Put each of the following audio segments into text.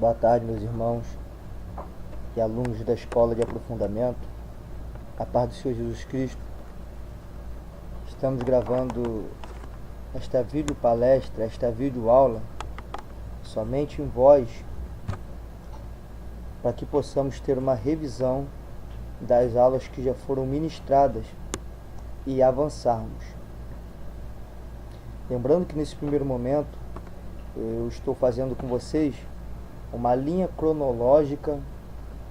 Boa tarde, meus irmãos e alunos da Escola de Aprofundamento. A paz do Senhor Jesus Cristo. Estamos gravando esta videopalestra, esta videoaula, somente em voz, para que possamos ter uma revisão das aulas que já foram ministradas e avançarmos. Lembrando que nesse primeiro momento eu estou fazendo com vocês uma linha cronológica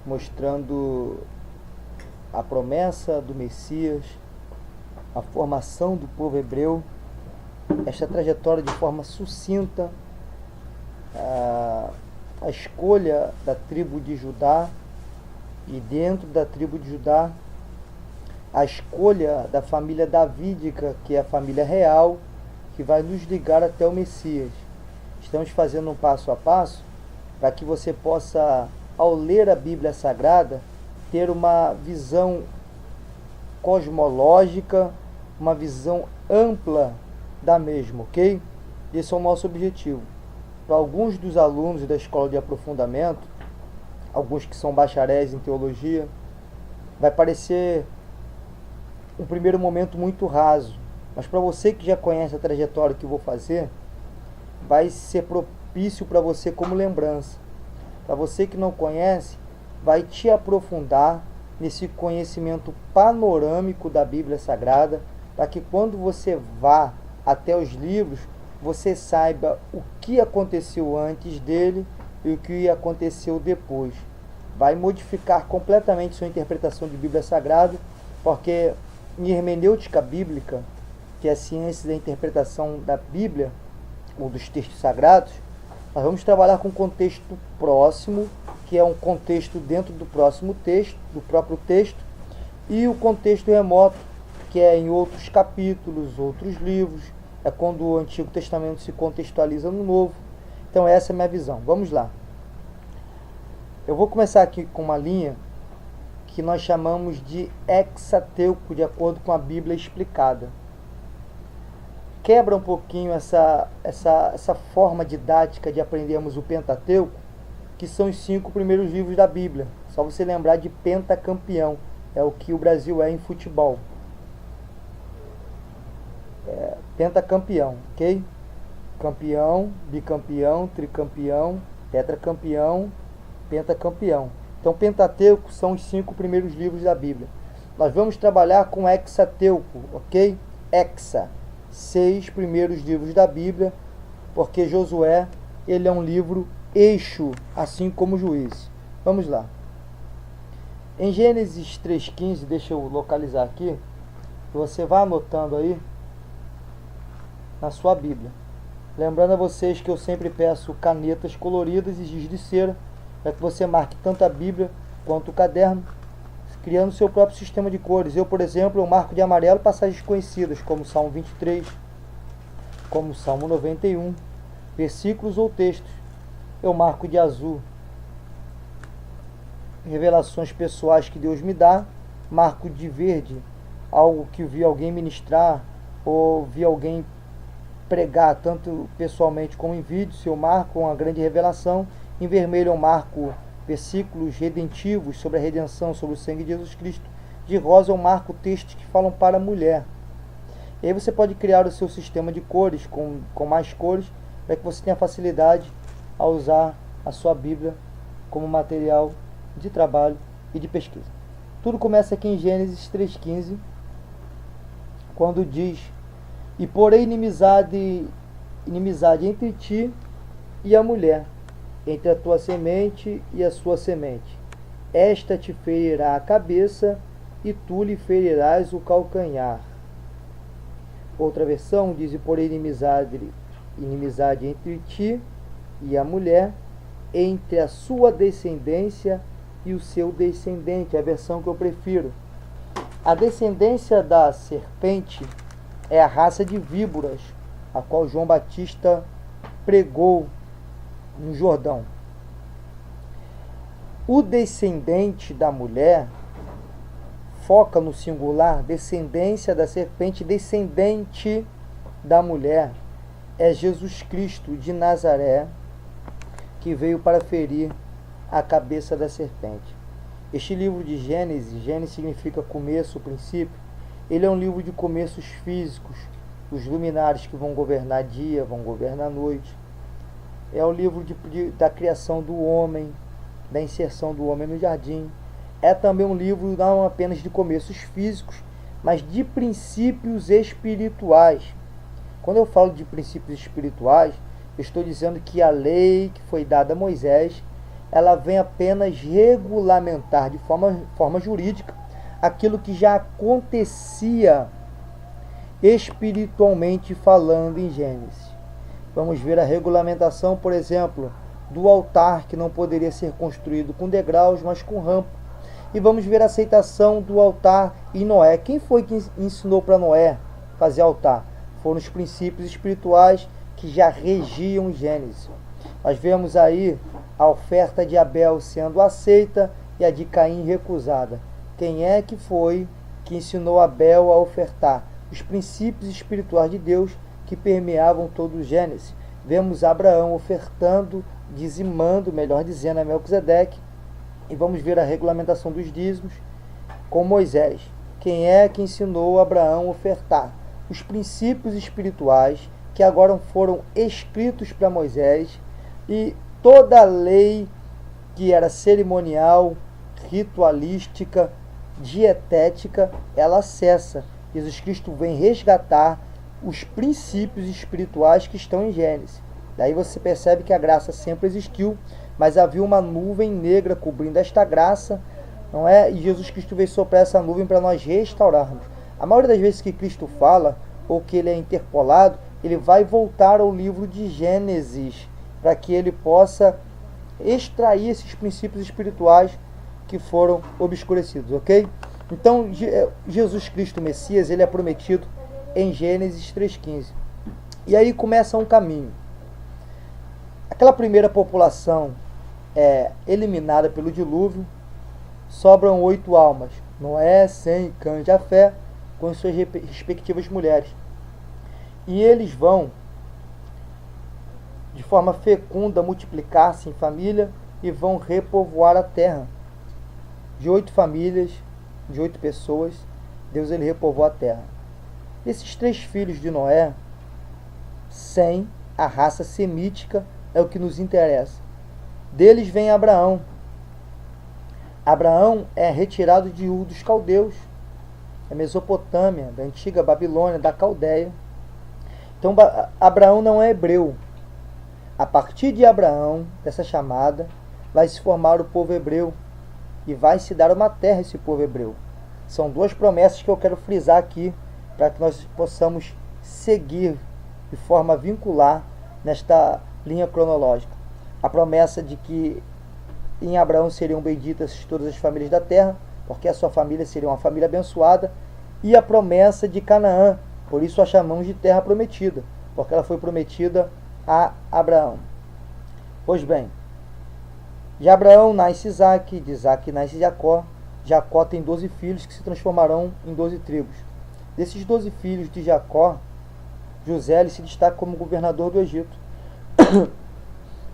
mostrando a promessa do Messias, a formação do povo hebreu, esta trajetória de forma sucinta, a escolha da tribo de Judá, e dentro da tribo de Judá a escolha da família davídica, que é a família real, que vai nos ligar até o Messias. Estamos fazendo um passo a passo para que você possa, ao ler a Bíblia Sagrada, ter uma visão cosmológica, uma visão ampla da mesma, ok? Esse é o nosso objetivo. Para alguns dos alunos da Escola de Aprofundamento, alguns que são bacharéis em teologia, vai parecer um primeiro momento muito raso, mas para você que já conhece a trajetória que eu vou fazer, vai ser propício para você como lembrança. Para você que não conhece, vai te aprofundar nesse conhecimento panorâmico da Bíblia Sagrada, para que quando você vá até os livros, você saiba o que aconteceu antes dele e o que aconteceu depois. Vai modificar completamente sua interpretação de Bíblia Sagrada, porque em hermenêutica bíblica, que é a ciência da interpretação da Bíblia, ou dos textos sagrados, nós vamos trabalhar com um contexto próximo, que é um contexto dentro do próximo texto, do próprio texto, e o contexto remoto, que é em outros capítulos, outros livros, é quando o Antigo Testamento se contextualiza no Novo. Então essa é a minha visão. Vamos lá. Eu vou começar aqui com uma linha que nós chamamos de hexateuco, de acordo com a Bíblia explicada. Quebra um pouquinho essa forma didática de aprendermos o Pentateuco, que são os 5 primeiros livros da Bíblia. Só você lembrar de pentacampeão, é o que o Brasil é em futebol. Pentacampeão, ok? Campeão, bicampeão, tricampeão, tetracampeão, pentacampeão. Então, Pentateuco são os 5 primeiros livros da Bíblia. Nós vamos trabalhar com hexateuco, ok? Hexa, 6 primeiros livros da Bíblia, porque Josué, ele é um livro eixo, assim como Juízes. Vamos lá. Em Gênesis 3,15, deixa eu localizar aqui, você vai anotando aí na sua Bíblia. Lembrando a vocês que eu sempre peço canetas coloridas e giz de cera, para que você marque tanto a Bíblia quanto o caderno, criando seu próprio sistema de cores. Eu, por exemplo, eu marco de amarelo passagens conhecidas, como Salmo 23, como Salmo 91, versículos ou textos. Eu marco de azul revelações pessoais que Deus me dá. Marco de verde algo que vi alguém ministrar ou vi alguém pregar, tanto pessoalmente como em vídeo. Se eu marco uma grande revelação, em vermelho eu marco versículos redentivos sobre a redenção, sobre o sangue de Jesus Cristo. De rosa eu marco textos que falam para a mulher. E aí você pode criar o seu sistema de cores, com mais cores, para que você tenha facilidade a usar a sua Bíblia como material de trabalho e de pesquisa. Tudo começa aqui em Gênesis 3,15, quando diz: e porém inimizade entre ti e a mulher, entre a tua semente e a sua semente. Esta te ferirá a cabeça, e tu lhe ferirás o calcanhar. Outra versão diz: e porém inimizade entre ti e a mulher, entre a sua descendência e o seu descendente. É a versão que eu prefiro. A descendência da serpente é a raça de víboras, a qual João Batista pregou no Jordão. O descendente da mulher foca no singular, descendência da serpente, descendente da mulher é Jesus Cristo de Nazaré, que veio para ferir a cabeça da serpente. Este livro de Gênesis, Gênesis significa começo, princípio, ele é um livro de começos físicos, os luminares que vão governar dia, vão governar noite. É o livro da criação do homem, da inserção do homem no jardim. É também um livro não apenas de começos físicos, mas de princípios espirituais. Quando eu falo de princípios espirituais, eu estou dizendo que a lei que foi dada a Moisés, ela vem apenas regulamentar de forma jurídica aquilo que já acontecia espiritualmente falando em Gênesis. Vamos ver a regulamentação, por exemplo, do altar, que não poderia ser construído com degraus, mas com rampa. E vamos ver a aceitação do altar em Noé. Quem foi que ensinou para Noé fazer altar? Foram os princípios espirituais que já regiam Gênesis. Nós vemos aí a oferta de Abel sendo aceita e a de Caim recusada. Quem é que foi que ensinou Abel a ofertar? Os princípios espirituais de Deus que permeavam todo o Gênesis. Vemos Abraão ofertando, dizimando, melhor dizendo, a Melquisedeque. E vamos ver a regulamentação dos dízimos com Moisés. Quem é que ensinou Abraão a ofertar? Os princípios espirituais que agora foram escritos para Moisés, e toda a lei que era cerimonial, ritualística, dietética, ela cessa. Jesus Cristo vem resgatar os princípios espirituais que estão em Gênesis. Daí você percebe que a graça sempre existiu, mas havia uma nuvem negra cobrindo esta graça, não é? E Jesus Cristo veio soprar essa nuvem para nós restaurarmos. A maioria das vezes que Cristo fala, ou que ele é interpolado, ele vai voltar ao livro de Gênesis, para que ele possa extrair esses princípios espirituais que foram obscurecidos, ok? Então, Jesus Cristo Messias, ele é prometido em Gênesis 3,15. E aí começa um caminho. Aquela primeira população é eliminada pelo dilúvio, sobram 8 almas, Noé, Sem, Cã e Jafé, com suas respectivas mulheres. E eles vão, de forma fecunda, multiplicar-se em família e vão repovoar a terra. De 8 famílias, de 8 pessoas, Deus ele repovoou a terra. Esses 3 filhos de Noé, Sem, a raça semítica, é o que nos interessa. Deles vem Abraão. Abraão é retirado de Ur dos Caldeus, da Mesopotâmia, da antiga Babilônia, da Caldeia. Então Abraão não é hebreu. A partir de Abraão, dessa chamada, vai se formar o povo hebreu e vai se dar uma terra a esse povo hebreu. São 2 promessas que eu quero frisar aqui para que nós possamos seguir de forma vincular nesta linha cronológica. A promessa de que em Abraão seriam benditas todas as famílias da terra, porque a sua família seria uma família abençoada, e a promessa de Canaã, por isso a chamamos de terra prometida, porque ela foi prometida a Abraão. Pois bem, de Abraão nasce Isaque, de Isaque nasce Jacó. Jacó tem 12 filhos que se transformarão em 12 tribos. Desses 12 filhos de Jacó, José ele se destaca como governador do Egito.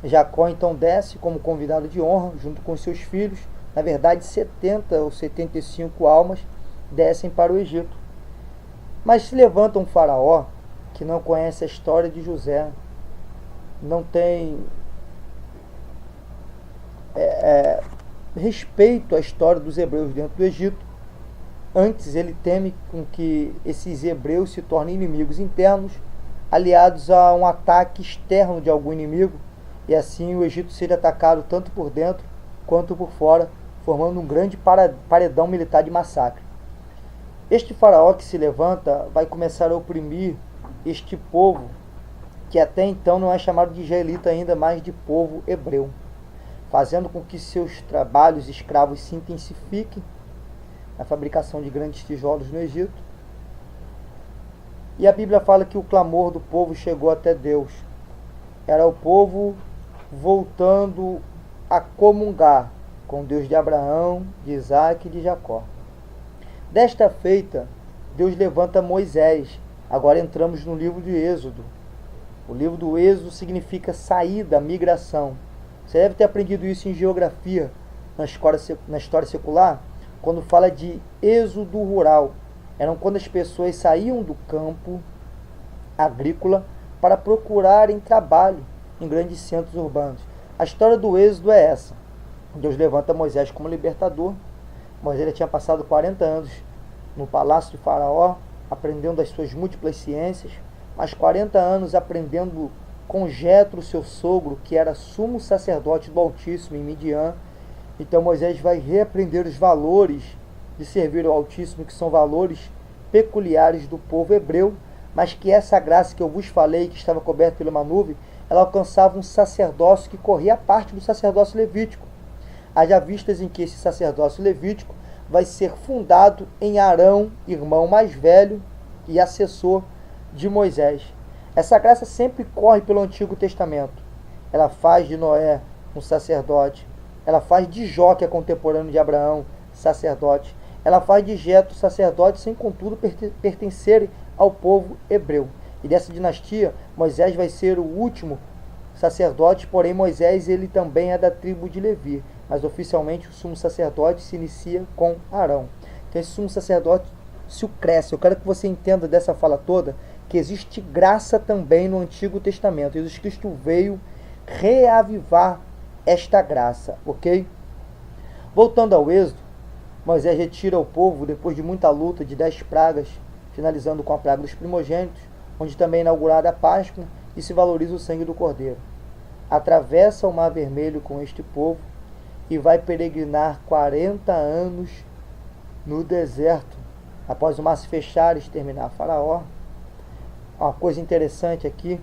Jacó então desce como convidado de honra, junto com seus filhos. Na verdade, 70 ou 75 almas descem para o Egito. Mas se levanta um faraó que não conhece a história de José, não tem respeito à história dos hebreus dentro do Egito. Antes ele teme com que esses hebreus se tornem inimigos internos, aliados a um ataque externo de algum inimigo, e assim o Egito seja atacado tanto por dentro quanto por fora, formando um grande paredão militar de massacre. Este faraó que se levanta vai começar a oprimir este povo, que até então não é chamado de israelita ainda, mas de povo hebreu, fazendo com que seus trabalhos escravos se intensifiquem na fabricação de grandes tijolos no Egito. E a Bíblia fala que o clamor do povo chegou até Deus. Era o povo voltando a comungar com o Deus de Abraão, de Isaque e de Jacó. Desta feita, Deus levanta Moisés. Agora entramos no livro de Êxodo. O livro do Êxodo significa saída, migração. Você deve ter aprendido isso em geografia, na história secular, quando fala de êxodo rural. Eram quando as pessoas saíam do campo agrícola para procurarem trabalho em grandes centros urbanos. A história do êxodo é essa. Deus levanta Moisés como libertador. Moisés tinha passado 40 anos no palácio de Faraó, aprendendo as suas múltiplas ciências, mais 40 anos aprendendo com Jetro, seu sogro, que era sumo sacerdote do Altíssimo em Midian. Então Moisés vai reaprender os valores de servir ao Altíssimo, que são valores peculiares do povo hebreu, mas que essa graça que eu vos falei, que estava coberta por uma nuvem, ela alcançava um sacerdócio que corria a parte do sacerdócio levítico. Haja vistas em que esse sacerdócio levítico vai ser fundado em Arão, irmão mais velho e assessor de Moisés. Essa graça sempre corre pelo Antigo Testamento. Ela faz de Noé um sacerdote. Ela faz de Jó, que é contemporâneo de Abraão, sacerdote. Ela faz de Jetro sacerdote, sem contudo pertencerem ao povo hebreu. E dessa dinastia, Moisés vai ser o último sacerdote, porém Moisés ele também é da tribo de Levi. Mas oficialmente o sumo sacerdote se inicia com Arão. Então esse sumo sacerdote se cresce. Eu quero que você entenda dessa fala toda que existe graça também no Antigo Testamento. Jesus Cristo veio reavivar esta graça, ok? Voltando ao Êxodo, Moisés retira o povo depois de muita luta de 10 pragas, finalizando com a praga dos primogênitos, onde também é inaugurada a Páscoa e se valoriza o sangue do Cordeiro. Atravessa o Mar Vermelho com este povo e vai peregrinar 40 anos no deserto, após o mar se fechar e exterminar Faraó. Uma coisa interessante aqui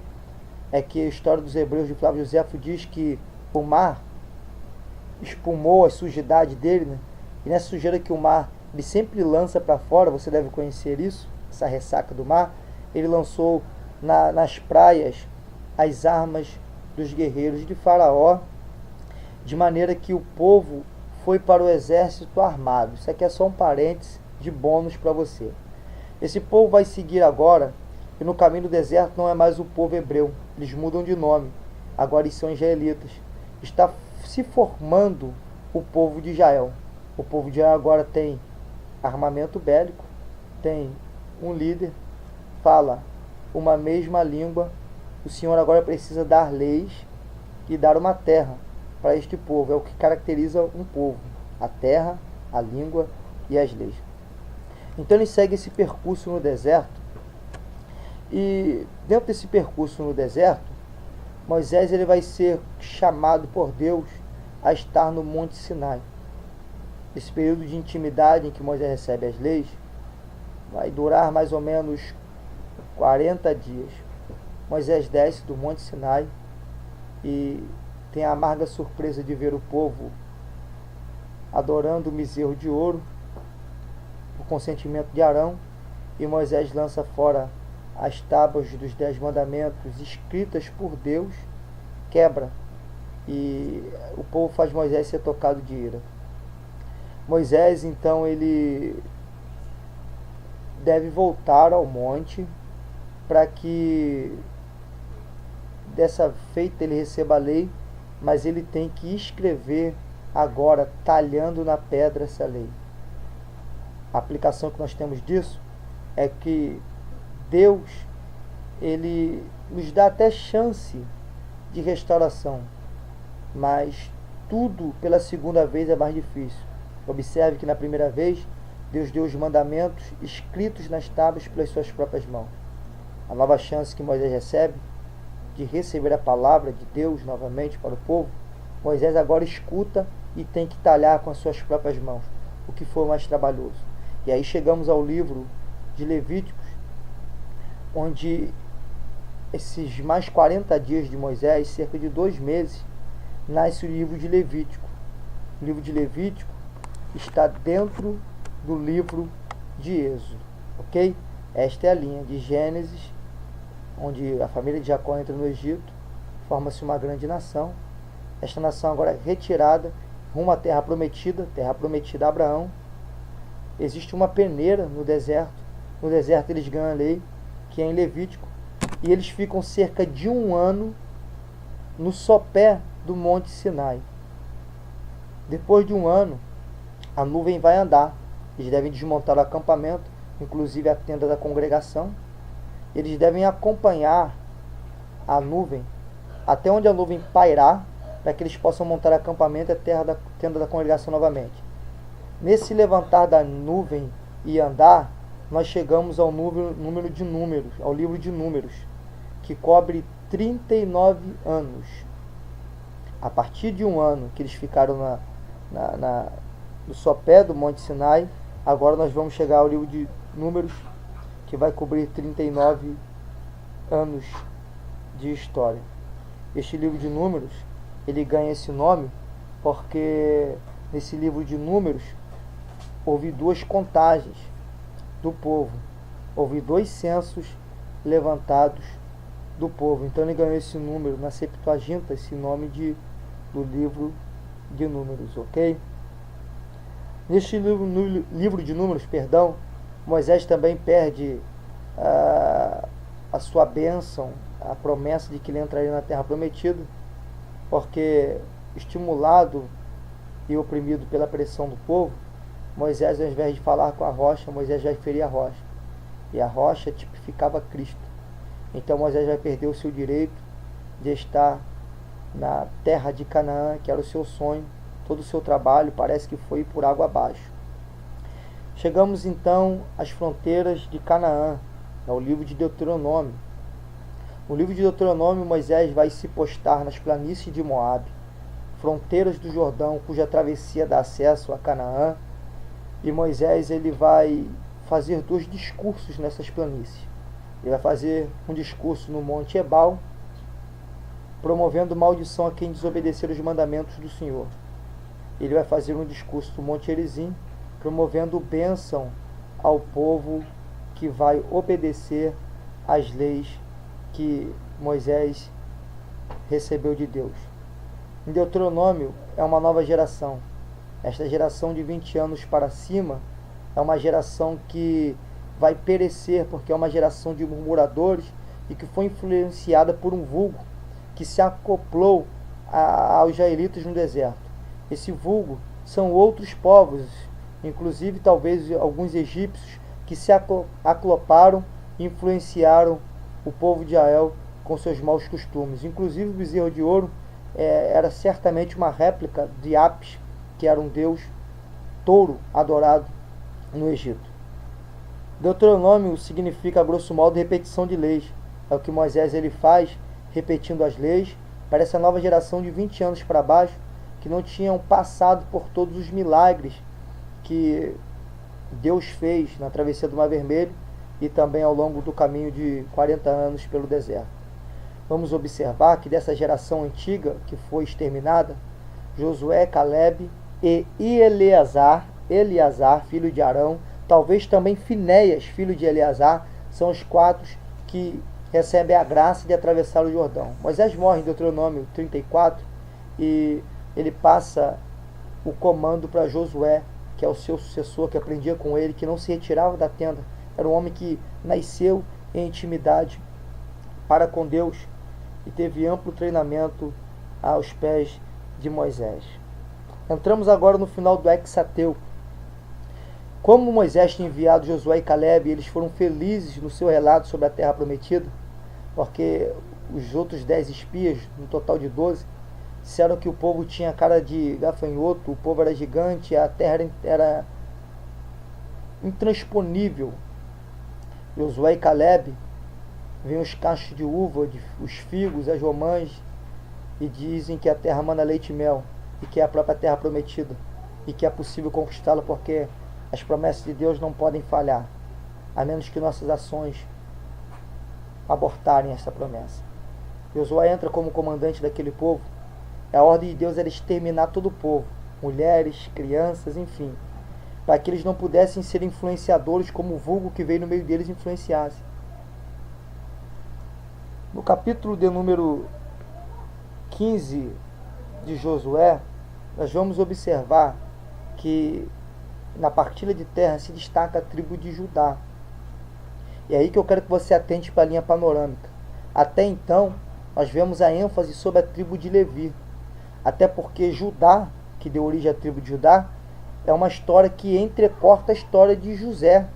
é que a história dos hebreus de Flávio Josefo diz que o mar espumou a sujidade dele, né? E nessa sujeira que o mar ele sempre lança para fora, você deve conhecer isso, essa ressaca do mar, ele lançou nas praias as armas dos guerreiros de Faraó, de maneira que o povo foi para o exército armado. Isso aqui é só um parênteses de bônus para você. Esse povo vai seguir agora, e no caminho do deserto não é mais o povo hebreu, eles mudam de nome, agora eles são israelitas. Está se formando o povo de Israel. O povo de Israel agora tem armamento bélico, tem um líder, fala uma mesma língua. O Senhor agora precisa dar leis e dar uma terra para este povo. É o que caracteriza um povo: a terra, a língua e as leis. Então ele segue esse percurso no deserto. E dentro desse percurso no deserto, Moisés ele vai ser chamado por Deus a estar no Monte Sinai. Esse período de intimidade em que Moisés recebe as leis vai durar mais ou menos 40 dias. Moisés desce do Monte Sinai e tem a amarga surpresa de ver o povo adorando o bezerro de ouro, por consentimento de Arão, e Moisés lança fora as tábuas dos 10 mandamentos escritas por Deus, quebra, e o povo faz Moisés ser tocado de ira. Moisés, então, ele deve voltar ao monte para que dessa feita ele receba a lei, mas ele tem que escrever agora, talhando na pedra essa lei. A aplicação que nós temos disso é que Deus, ele nos dá até chance de restauração, mas tudo pela segunda vez é mais difícil. Observe que na primeira vez, Deus deu os mandamentos escritos nas tábuas pelas suas próprias mãos. A nova chance que Moisés recebe de receber a palavra de Deus novamente para o povo, Moisés agora escuta e tem que talhar com as suas próprias mãos, o que for mais trabalhoso. E aí chegamos ao livro de Levíticos, onde esses mais 40 dias de Moisés, cerca de 2 meses, nasce o livro de Levítico. O livro de Levítico está dentro do livro de Êxodo, ok? Esta é a linha de Gênesis, onde a família de Jacó entra no Egito, forma-se uma grande nação. Esta nação agora é retirada rumo à terra prometida a Abraão. Existe uma peneira no deserto. No deserto eles ganham a lei, que é em Levítico, e eles ficam cerca de 1 ano no sopé do Monte Sinai. Depois de um ano, a nuvem vai andar. Eles devem desmontar o acampamento, inclusive a tenda da congregação. Eles devem acompanhar a nuvem até onde a nuvem pairar, para que eles possam montar acampamento e a tenda da congregação novamente. Nesse levantar da nuvem e andar, nós chegamos ao número de números, ao livro de Números, que cobre 39 anos. A partir de um ano que eles ficaram no sopé do Monte Sinai, agora nós vamos chegar ao livro de Números, que vai cobrir 39 anos de história. Este livro de Números, ele ganha esse nome porque nesse livro de Números houve 2 contagens do povo, houve 2 censos levantados do povo. Então ele ganhou esse número na Septuaginta, esse nome do livro de Números, ok? Neste livro de Números, Moisés também perde a sua bênção, a promessa de que ele entraria na terra prometida, porque estimulado e oprimido pela pressão do povo, Moisés, ao invés de falar com a rocha, Moisés vai ferir a rocha, e a rocha tipificava Cristo. Então Moisés vai perder o seu direito de estar na terra de Canaã, que era o seu sonho. Todo o seu trabalho parece que foi por água abaixo. Chegamos então às fronteiras de Canaã, ao livro de Deuteronômio. No livro de Deuteronômio, Moisés vai se postar nas planícies de Moabe, fronteiras do Jordão, cuja travessia dá acesso a Canaã. E Moisés ele vai fazer 2 discursos nessas planícies. Ele vai fazer um discurso no Monte Ebal, promovendo maldição a quem desobedecer os mandamentos do Senhor. Ele vai fazer um discurso no Monte Gerizim, promovendo bênção ao povo que vai obedecer às leis que Moisés recebeu de Deus. Em Deuteronômio é uma nova geração. Esta geração de 20 anos para cima é uma geração que vai perecer, porque é uma geração de murmuradores e que foi influenciada por um vulgo que se acoplou aos israelitas no deserto. Esse vulgo são outros povos, inclusive talvez alguns egípcios, que se acloparam e influenciaram o povo de Israel com seus maus costumes. Inclusive o bezerro de ouro era certamente uma réplica de Apis, que era um deus touro adorado no Egito. Deuteronômio significa, a grosso modo, repetição de leis. É o que Moisés ele faz, repetindo as leis, para essa nova geração de 20 anos para baixo, que não tinham passado por todos os milagres que Deus fez na travessia do Mar Vermelho e também ao longo do caminho de 40 anos pelo deserto. Vamos observar que dessa geração antiga que foi exterminada, Josué, Calebe e Eleazar, filho de Arão, talvez também Finéias, filho de Eleazar, são os 4 que recebem a graça de atravessar o Jordão. Moisés morre em Deuteronômio 34 e ele passa o comando para Josué, que é o seu sucessor, que aprendia com ele, que não se retirava da tenda. Era um homem que nasceu em intimidade para com Deus e teve amplo treinamento aos pés de Moisés. Entramos agora no final do Hexateu. Como Moisés tinha enviado Josué e Calebe, eles foram felizes no seu relato sobre a terra prometida, porque os outros 10 espias, no total de 12, disseram que o povo tinha cara de gafanhoto, o povo era gigante, a terra era intransponível. Josué e Calebe veem os cachos de uva, os figos, as romãs, e dizem que a terra mana leite e mel, e que é a própria terra prometida, e que é possível conquistá-la porque as promessas de Deus não podem falhar, a menos que nossas ações abortarem essa promessa. Josué entra como comandante daquele povo. A ordem de Deus era exterminar todo o povo, mulheres, crianças, enfim, para que eles não pudessem ser influenciadores como o vulgo que veio no meio deles influenciasse. No capítulo de número 15 de Josué, nós vamos observar que na partilha de terra se destaca a tribo de Judá. E é aí que eu quero que você atente para a linha panorâmica. Até então, nós vemos a ênfase sobre a tribo de Levi. até porque Judá, que deu origem à tribo de Judá, é uma história que entrecorta a história de José.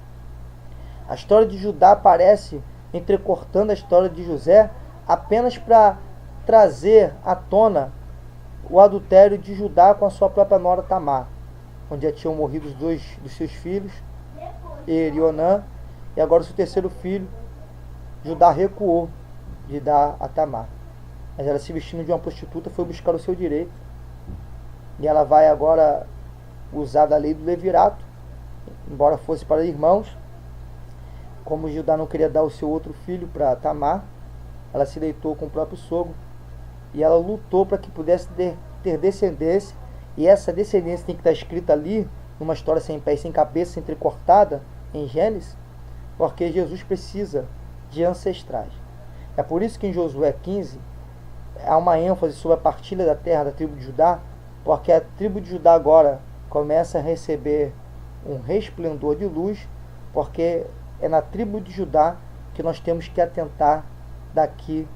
A história de Judá aparece entrecortando a história de José apenas para trazer à tona o adultério de Judá com a sua própria nora Tamar, onde já tinham morrido os dois dos seus filhos, Er e Onã, e agora o seu terceiro filho, Judá recuou de dar a Tamar. Mas ela, se vestindo de uma prostituta, foi buscar o seu direito. E ela vai agora usar da lei do levirato, embora fosse para irmãos. Como Judá não queria dar o seu outro filho para Tamar, ela se deitou com o próprio sogro. E ela lutou para que pudesse ter descendência. E essa descendência tem que estar escrita ali, numa história sem pé e sem cabeça, entrecortada em Gênesis, porque Jesus precisa de ancestrais. É por isso que em Josué 15 há uma ênfase sobre a partilha da terra da tribo de Judá, porque a tribo de Judá agora começa a receber um resplendor de luz, porque é na tribo de Judá que nós temos que atentar daqui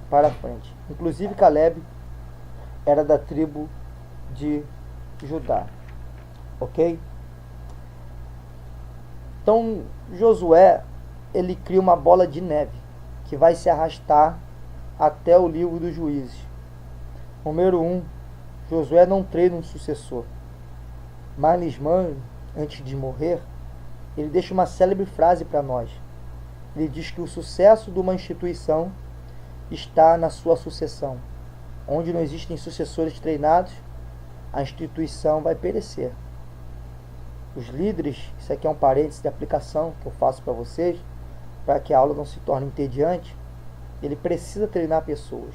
para frente. Inclusive Caleb era da tribo de Judá. Ok? Então Josué, ele cria uma bola de neve que vai se arrastar até o livro dos Juízes. Número 1, Josué não treina um sucessor. Malismã, antes de morrer, ele deixa uma célebre frase para nós. Ele diz que o sucesso de uma instituição está na sua sucessão. Onde não existem sucessores treinados, a instituição vai perecer. Os líderes, isso aqui é um parênteses de aplicação que eu faço para vocês, para que a aula não se torne entediante, ele precisa treinar pessoas.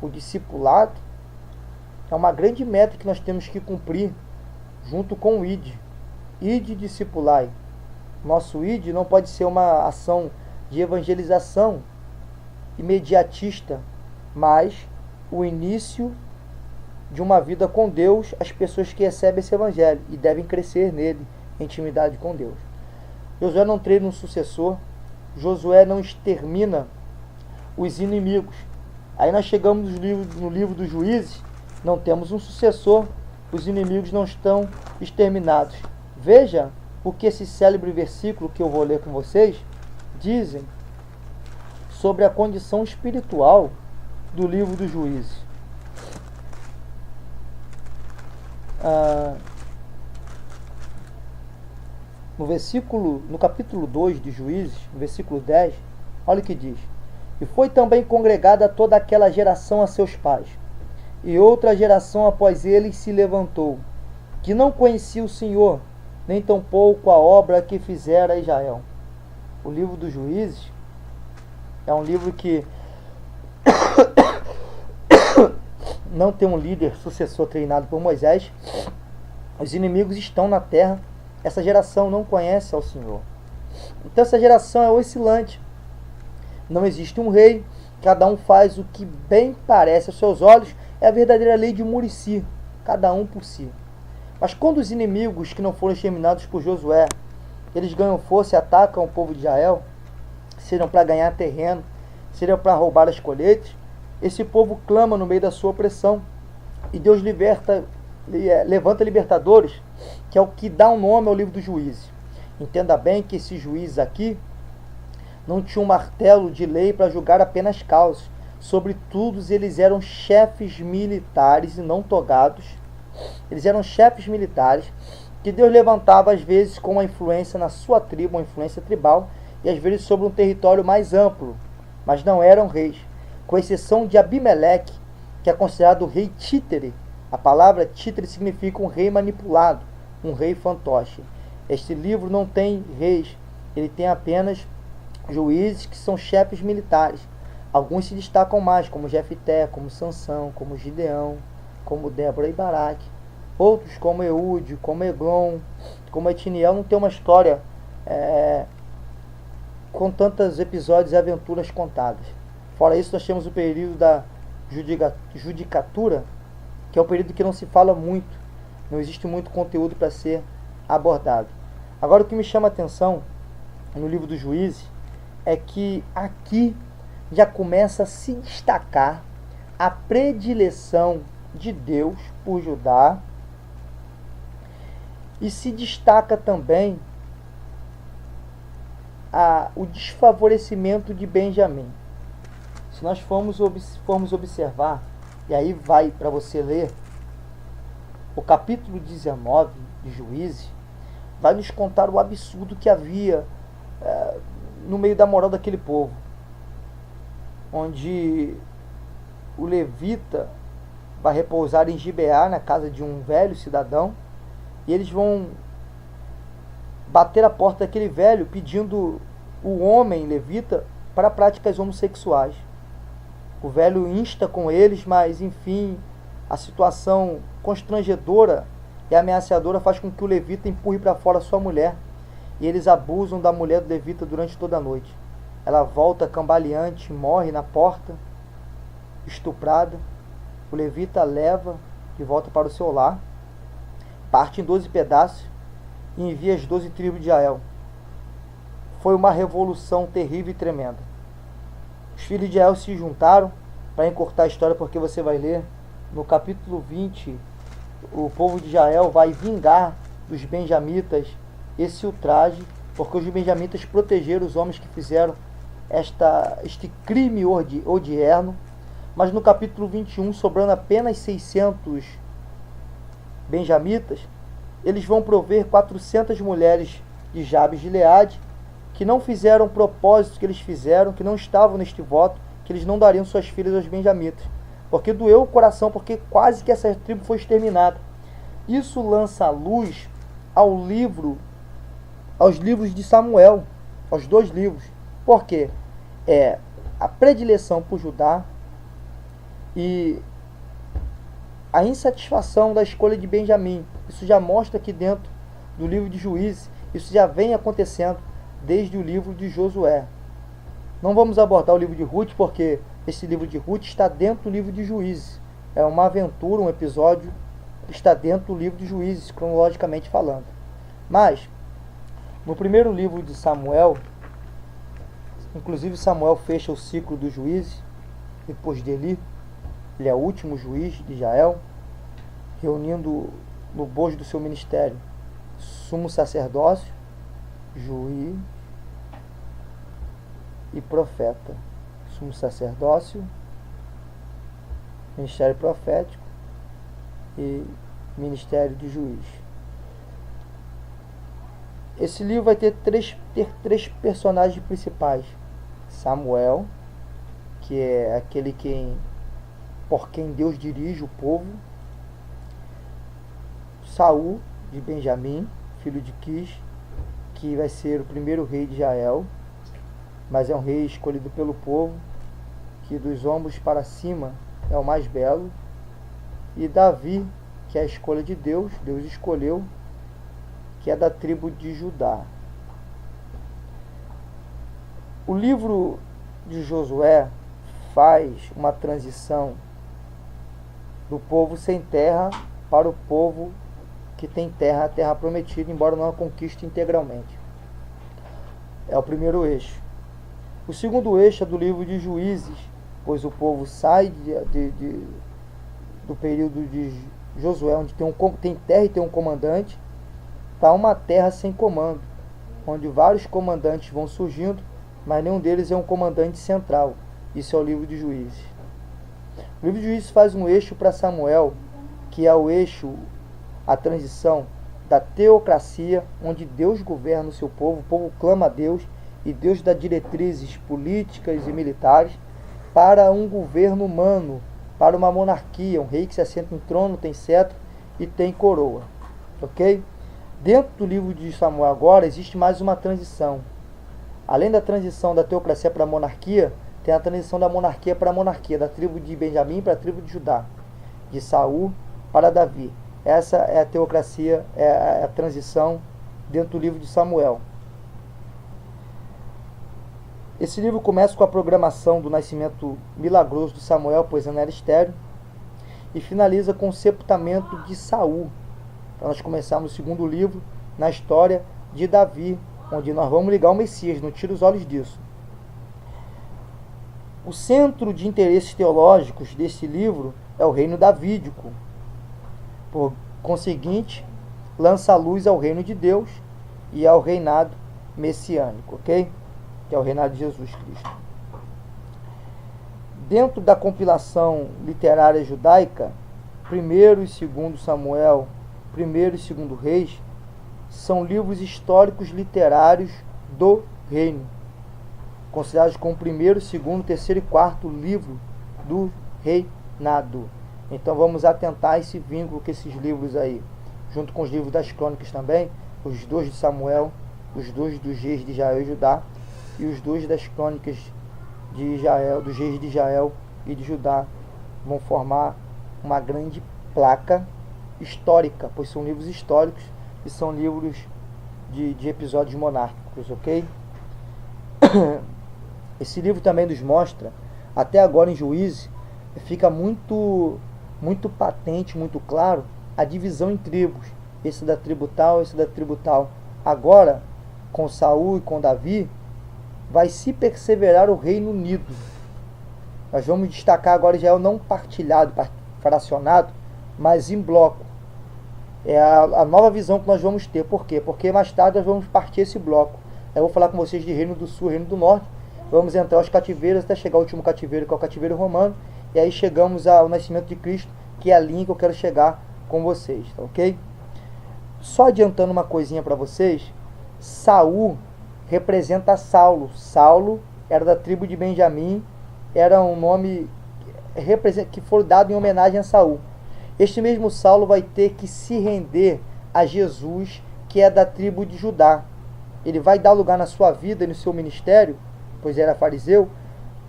O discipulado é uma grande meta que nós temos que cumprir junto com o ID. ID discipulai. Nosso ID não pode ser uma ação de evangelização imediatista, mas o início de uma vida com Deus, as pessoas que recebem esse evangelho e devem crescer nele, em intimidade com Deus. Josué não treina um sucessor, Josué não extermina os inimigos. Aí nós chegamos no livro dos Juízes, não temos um sucessor, os inimigos não estão exterminados. Veja o que esse célebre versículo que eu vou ler com vocês dizem sobre a condição espiritual do livro dos Juízes. No capítulo 2 de Juízes, no versículo 10, olha o que diz: e foi também congregada toda aquela geração a seus pais, e outra geração após eles se levantou, que não conhecia o Senhor, nem tampouco a obra que fizera Israel. O livro dos Juízes é um livro que não tem um líder sucessor treinado por Moisés. Os inimigos estão na terra. Essa geração não conhece ao Senhor. Então essa geração é oscilante. Não existe um rei. Cada um faz o que bem parece aos seus olhos. É a verdadeira lei de Murici. Cada um por si. Mas quando os inimigos que não foram exterminados por Josué, eles ganham força e atacam o povo de Israel, sejam para ganhar terreno, sejam para roubar as colheitas, esse povo clama no meio da sua opressão. E Deus levanta libertadores, que é o que dá um nome ao livro dos Juízes. Entenda bem que esses juízes aqui não tinham um martelo de lei para julgar apenas causas. Sobretudo, eles eram chefes militares e não togados. Eles eram chefes militares que Deus levantava às vezes com uma influência na sua tribo, uma influência tribal, e às vezes sobre um território mais amplo, mas não eram reis. Com exceção de Abimeleque, que é considerado o rei títere. A palavra títere significa um rei manipulado, um rei fantoche. Este livro não tem reis, ele tem apenas juízes que são chefes militares. Alguns se destacam mais, como Jefté, como Sansão, como Gideão, como Débora e Baraque. Outros, como Eude, como Eglon, como Etiniel, não tem uma história com tantos episódios e aventuras contadas. Fora isso, nós temos o período da judicatura, que é o período que não se fala muito, não existe muito conteúdo para ser abordado. Agora, o que me chama a atenção no livro dos Juízes é que aqui já começa a se destacar a predileção de Deus por Judá, e se destaca também o desfavorecimento de Benjamim. Se nós formos observar, e aí vai para você ler, o capítulo 19 de Juízes, vai nos contar o absurdo que havia no meio da moral daquele povo, onde o levita vai repousar em Gibeá, na casa de um velho cidadão, e eles vão bater a porta daquele velho pedindo o homem levita para práticas homossexuais. O velho insta com eles, mas enfim, a situação constrangedora e ameaçadora faz com que o levita empurre para fora sua mulher, e eles abusam da mulher do levita durante toda a noite. Ela volta cambaleante, morre na porta, estuprada. O levita leva de volta para o seu lar, parte em 12 pedaços e envia as 12 tribos de Israel. Foi uma revolução terrível e tremenda. Os filhos de Israel se juntaram, para encurtar a história, porque você vai ler no capítulo 20, o povo de Israel vai vingar dos benjamitas esse ultraje, porque os benjamitas protegeram os homens que fizeram este crime odierno. Mas no capítulo 21, sobrando apenas 600 benjamitas, eles vão prover 400 mulheres de Jabes de Gileade, que não fizeram o propósito que eles fizeram, que não estavam neste voto, que eles não dariam suas filhas aos benjamitas. Porque doeu o coração, porque quase que essa tribo foi exterminada. Isso lança a luz aos livros de Samuel, aos 2 livros. Por quê? A predileção por Judá e a insatisfação da escolha de Benjamim. Isso já mostra aqui dentro do livro de Juízes. Isso já vem acontecendo desde o livro de Josué. Não vamos abordar o livro de Ruth, porque esse livro de Ruth está dentro do livro de Juízes. É uma aventura, um episódio que está dentro do livro de Juízes, cronologicamente falando. Mas, no primeiro livro de Samuel, inclusive Samuel fecha o ciclo dos juízes, depois dele, ele é o último juiz de Israel, reunindo no bojo do seu ministério sumo sacerdócio, juiz e profeta. Sumo sacerdócio, ministério profético e ministério de juiz. Esse livro vai ter três personagens principais. Samuel, que é aquele por quem Deus dirige o povo. Saul, de Benjamim, filho de Quis, que vai ser o primeiro rei de Israel, mas é um rei escolhido pelo povo, que dos ombros para cima é o mais belo. E Davi, que é a escolha de Deus, Deus escolheu, que é da tribo de Judá. O livro de Josué faz uma transição do povo sem terra para o povo que tem terra, a terra prometida, embora não a conquiste integralmente. É o primeiro eixo. O segundo eixo é do livro de Juízes, pois o povo sai do período de Josué, onde tem terra e tem um comandante, para uma terra sem comando, onde vários comandantes vão surgindo, mas nenhum deles é um comandante central. Isso é o livro de Juízes. O livro de Juízes faz um eixo para Samuel, que é o eixo, a transição da teocracia, onde Deus governa o seu povo, o povo clama a Deus, e Deus dá diretrizes políticas e militares, para um governo humano, para uma monarquia, um rei que se assenta em trono, tem cetro e tem coroa. Ok? Dentro do livro de Samuel agora existe mais uma transição. Além da transição da teocracia para a monarquia, tem a transição da monarquia para a monarquia, da tribo de Benjamim para a tribo de Judá, de Saul para Davi. Essa é a teocracia, é a transição dentro do livro de Samuel. Esse livro começa com a programação do nascimento milagroso de Samuel, pois ainda era estéril, e finaliza com o sepultamento de Saul. Então nós começamos o segundo livro na história de Davi, onde nós vamos ligar o Messias, não tira os olhos disso. O centro de interesses teológicos desse livro é o reino davídico. Por conseguinte, lança a luz ao reino de Deus e ao reinado messiânico, ok? Que é o reinado de Jesus Cristo. Dentro da compilação literária judaica, 1º e 2º Samuel, 1º e 2º Reis, são livros históricos literários do reino, considerados como 1º, 2º, 3º e 4º livro do reinado. Então vamos atentar a esse vínculo com esses livros aí, junto com os livros das crônicas também, os 2 de Samuel, os 2 dos reis de Israel e Judá, e os 2 das crônicas de Israel, dos reis de Israel e de Judá, vão formar uma grande placa histórica, pois são livros históricos e são livros de episódios monárquicos, ok? Esse livro também nos mostra, até agora em Juízes, fica muito patente, muito claro, a divisão em tribos. Esse da tribo tal, esse da tribo tal. Agora, com Saul e com Davi, vai se perseverar o reino unido. Nós vamos destacar agora Israel não partilhado, fracionado, mas em bloco. É a nova visão que nós vamos ter. Por quê? Porque mais tarde nós vamos partir esse bloco. Eu vou falar com vocês de reino do sul, reino do norte. Vamos entrar aos cativeiros até chegar ao último cativeiro, que é o cativeiro romano. E aí chegamos ao nascimento de Cristo, que é a linha que eu quero chegar com vocês, tá ok? Só adiantando uma coisinha para vocês, Saul representa Saulo. Saulo era da tribo de Benjamim, era um nome que foi dado em homenagem a Saul. Este mesmo Saulo vai ter que se render a Jesus, que é da tribo de Judá. Ele vai dar lugar na sua vida e no seu ministério, pois era fariseu,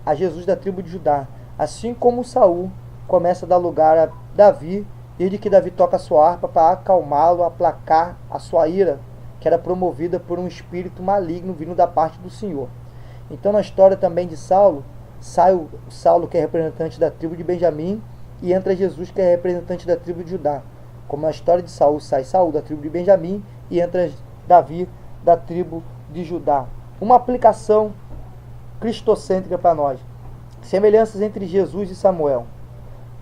a Jesus da tribo de Judá. Assim como Saul começa a dar lugar a Davi, desde que Davi toca a sua harpa para acalmá-lo, aplacar a sua ira, que era promovida por um espírito maligno vindo da parte do Senhor. Então, na história também de Saulo, sai o Saulo, que é representante da tribo de Benjamim, e entra Jesus, que é representante da tribo de Judá. Como na história de Saul, sai Saul da tribo de Benjamim e entra Davi da tribo de Judá. Uma aplicação cristocêntrica para nós. Semelhanças entre Jesus e Samuel.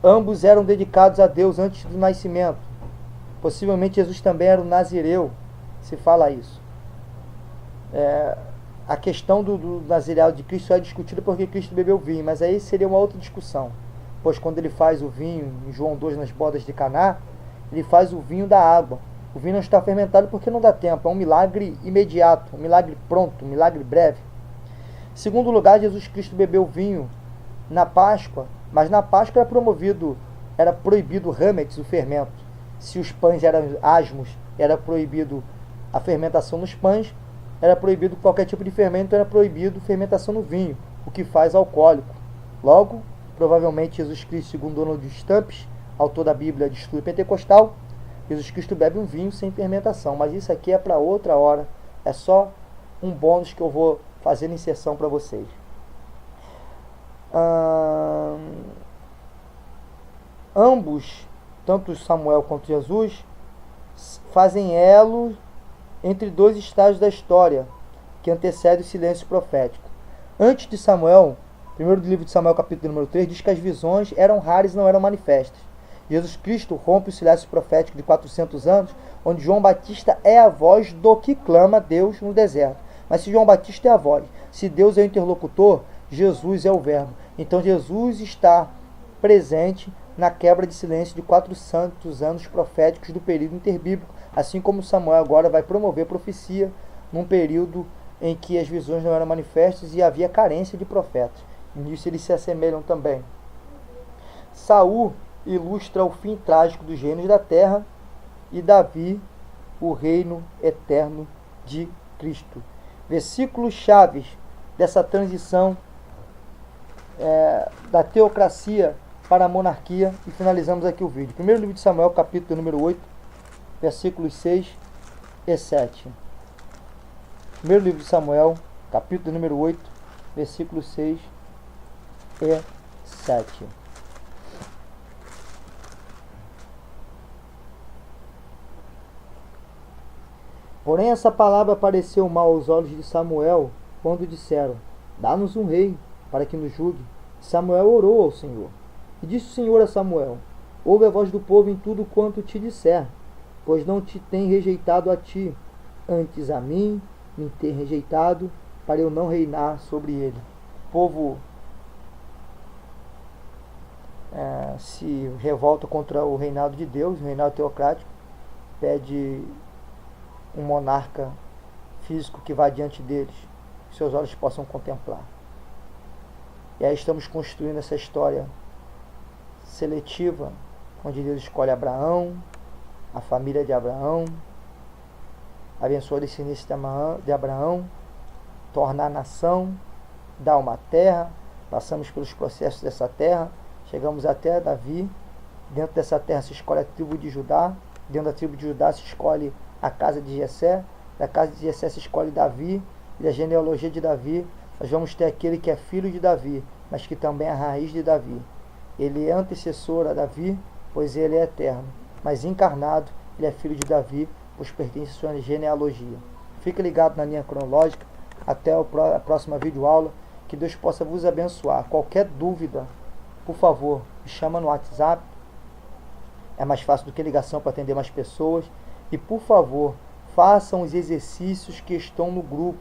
Ambos eram dedicados a Deus antes do nascimento. Possivelmente Jesus também era um nazireu, se fala isso. A questão do nazireado de Cristo é discutida porque Cristo bebeu vinho, mas aí seria uma outra discussão. Pois quando ele faz o vinho, em João 2, nas bodas de Caná, ele faz o vinho da água. O vinho não está fermentado porque não dá tempo, é um milagre imediato, um milagre pronto, um milagre breve. Em segundo lugar, Jesus Cristo bebeu vinho na Páscoa, mas na Páscoa era proibido o hametz, o fermento. Se os pães eram asmos, era proibido a fermentação nos pães, era proibido qualquer tipo de fermento, era proibido fermentação no vinho, o que faz alcoólico. Logo, provavelmente Jesus Cristo, segundo Donald Stumpf, autor da Bíblia de Estudo Pentecostal, Jesus Cristo bebe um vinho sem fermentação, mas isso aqui é para outra hora, é só um bônus que eu vou fazer na inserção para vocês. Ambos, tanto Samuel quanto Jesus, fazem elo entre dois estágios da história que antecede o silêncio profético. Antes de Samuel, primeiro do livro de Samuel, capítulo número 3, diz que as visões eram raras e não eram manifestas. Jesus Cristo rompe o silêncio profético de 400 anos, onde João Batista é a voz do que clama Deus no deserto. Mas se João Batista é a voz, se Deus é o interlocutor, Jesus é o verbo. Então Jesus está presente na quebra de silêncio de 400 anos proféticos do período interbíblico, assim como Samuel agora vai promover profecia num período em que as visões não eram manifestas e havia carência de profetas. E nisso eles se assemelham também. Saul ilustra o fim trágico dos reinos da terra e Davi o reino eterno de Cristo. Versículos chaves dessa transição da teocracia para a monarquia, e finalizamos aqui o vídeo. Primeiro livro de Samuel, capítulo número 8, versículos 6 e 7. Primeiro livro de Samuel, capítulo número 8, versículos 6 e 7. Porém, essa palavra pareceu mal aos olhos de Samuel, quando disseram: dá-nos um rei, para que nos julgue. Samuel orou ao Senhor. E disse o Senhor a Samuel: ouve a voz do povo em tudo quanto te disser, pois não te tem rejeitado a ti, antes a mim me tem rejeitado, para eu não reinar sobre ele. O povo se revolta contra o reinado de Deus, o reinado teocrático, pede um monarca físico que vá diante deles, que seus olhos possam contemplar. E aí estamos construindo essa história seletiva, onde Deus escolhe Abraão, a família de Abraão, abençoa a descendência de Abraão, torna a nação, dá uma terra, passamos pelos processos dessa terra, chegamos até Davi. Dentro dessa terra se escolhe a tribo de Judá, dentro da tribo de Judá se escolhe a casa de Jessé, da casa de Jessé se escolhe Davi, e da genealogia de Davi nós vamos ter aquele que é filho de Davi, mas que também é a raiz de Davi. Ele é antecessor a Davi, pois ele é eterno, mas encarnado ele é filho de Davi, pois pertence à sua genealogia. Fique ligado na linha cronológica. Até a próxima videoaula. Que Deus possa vos abençoar. Qualquer dúvida, por favor, me chama no WhatsApp. É mais fácil do que ligação para atender mais pessoas. E por favor, façam os exercícios que estão no grupo.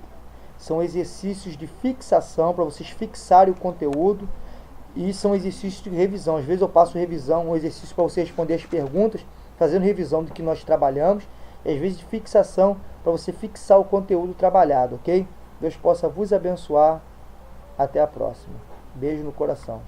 São exercícios de fixação para vocês fixarem o conteúdo. E são exercícios de revisão. Às vezes eu passo revisão, um exercício para você responder as perguntas, fazendo revisão do que nós trabalhamos. E às vezes de fixação para você fixar o conteúdo trabalhado, ok? Deus possa vos abençoar. Até a próxima. Beijo no coração.